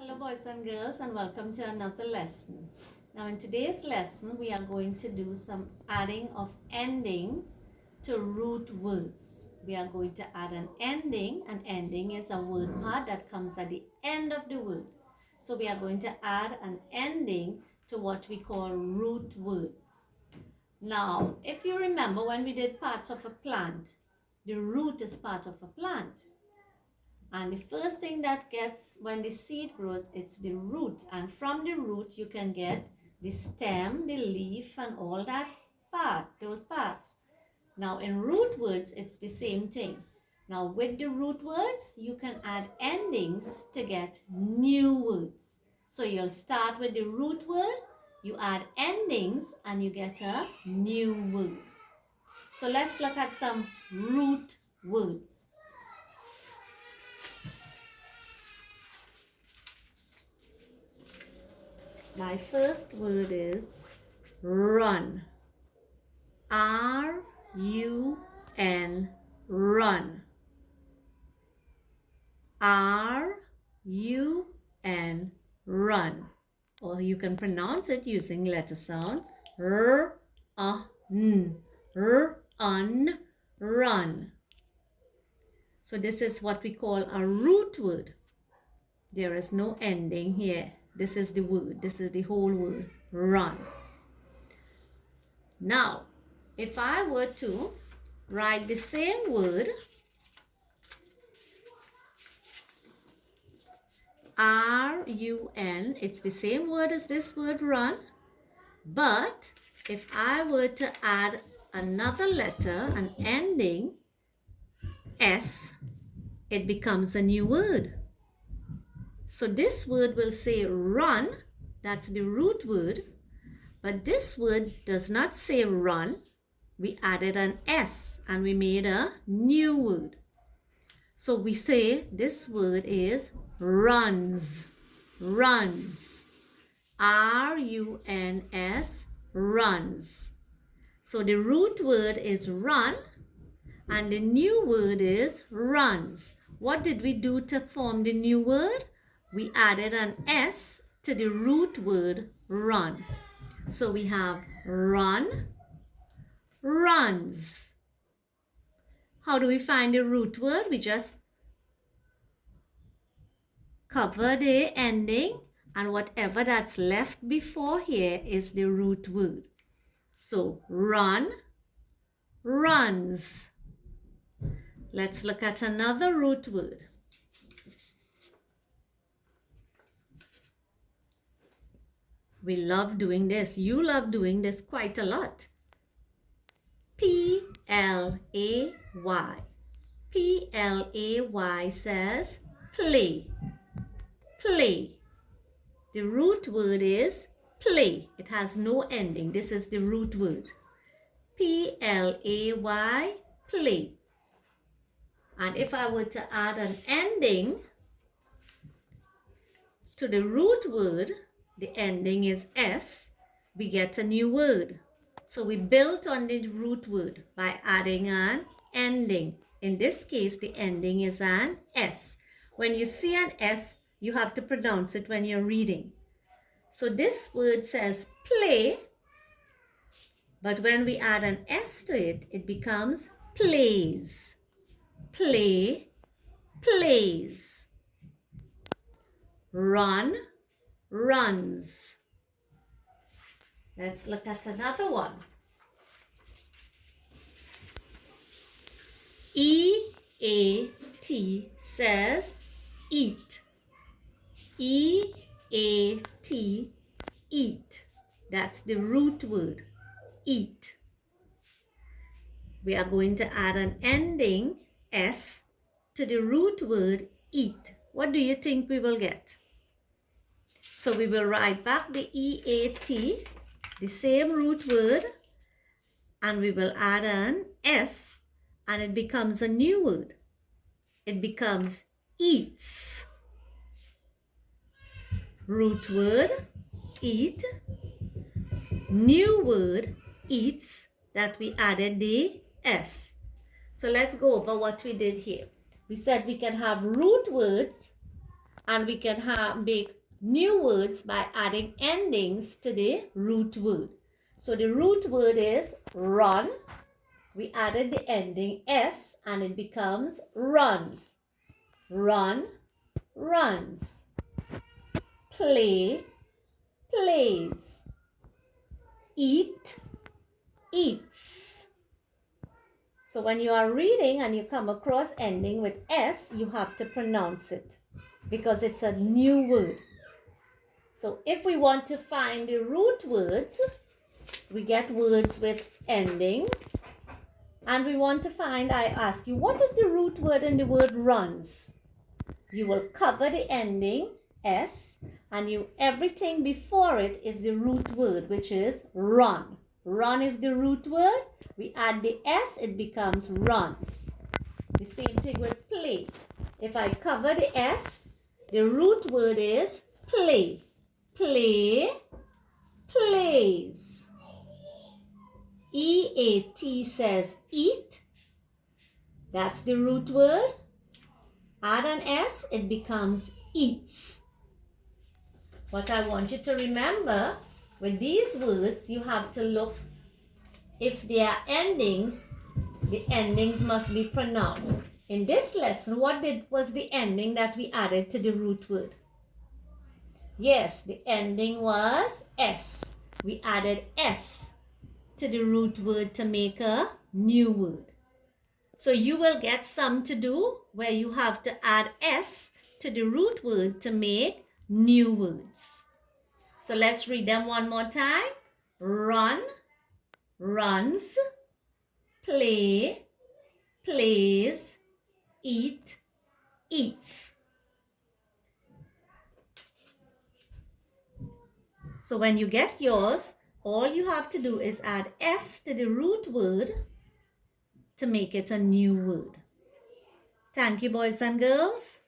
Hello boys and girls, and welcome to another lesson. Now in today's lesson we are going to do some adding of endings to root words. We are going to add an ending. An ending is a word part that comes at the end of the word. So we are going to add an ending to what we call root words. Now if you remember when we did parts of a plant, the root is part of a plant. And the first thing that gets when the seed grows, it's the root. And from the root, you can get the stem, the leaf, and all that part, those parts. Now, in root words, it's the same thing. Now, with the root words, you can add endings to get new words. So, you'll start with the root word, you add endings, and you get a new word. So, let's look at some root words. My first word is run. R-U-N, run. R-U-N, run. Or you can pronounce it using letter sounds. R-un, r-un, run. So this is what we call a root word. There is no ending here. This is the word. This is the whole word. Run. Now, if I were to write the same word, R-U-N, it's the same word as this word run, but if I were to add another letter, an ending, S, it becomes a new word. So this word will say run, that's the root word, but this word does not say run. We added an S and we made a new word. So we say this word is runs, runs, R-U-N-S, runs. So the root word is run and the new word is runs. What did we do to form the new word? We added an S to the root word run. So we have run, runs. How do we find the root word? We just cover the ending and whatever that's left before here is the root word. So run, runs. Let's look at another root word. We love doing this. You love doing this quite a lot. P-L-A-Y. P-L-A-Y says play. Play. The root word is play. It has no ending. This is the root word. P-L-A-Y, play. And if I were to add an ending to the root word, the ending is S, we get a new word. So we built on the root word by adding an ending. In this case, the ending is an S. When you see an S, you have to pronounce it when you're reading. So this word says play, but when we add an S to it, it becomes plays. Play, plays. Run, runs. Let's look at another one. E-A-T says eat. E-A-T, eat. That's the root word, eat. We are going to add an ending, S, to the root word eat. What do you think we will get? So we will write back the E-A-T, the same root word, and we will add an S, and it becomes a new word. It becomes eats. Root word, eat. New word, eats, that we added the S. So let's go over what we did here. We said we can have root words And we can make new words by adding endings to the root word. So the root word is run. We added the ending S and it becomes runs. Run, runs. Play, plays. Eat, eats. So when you are reading and you come across ending with S, you have to pronounce it because it's a new word. So if we want to find the root words, we get words with endings. And we want to find, I ask you, what is the root word in the word runs? You will cover the ending S and everything before it is the root word, which is run. Run is the root word. We add the S, it becomes runs. The same thing with play. If I cover the S, the root word is play. Play, plays. EAT says eat. That's the root word. Add an S, it becomes eats. What I want you to remember, with these words, you have to look if they are endings, the endings must be pronounced. In this lesson, what was the ending that we added to the root word? Yes, the ending was S. We added S to the root word to make a new word. So you will get some to do where you have to add S to the root word to make new words. So let's read them one more time. Run, runs. Play, plays. Eat, eats. So when you get yours, all you have to do is add S to the root word to make it a new word. Thank you, boys and girls.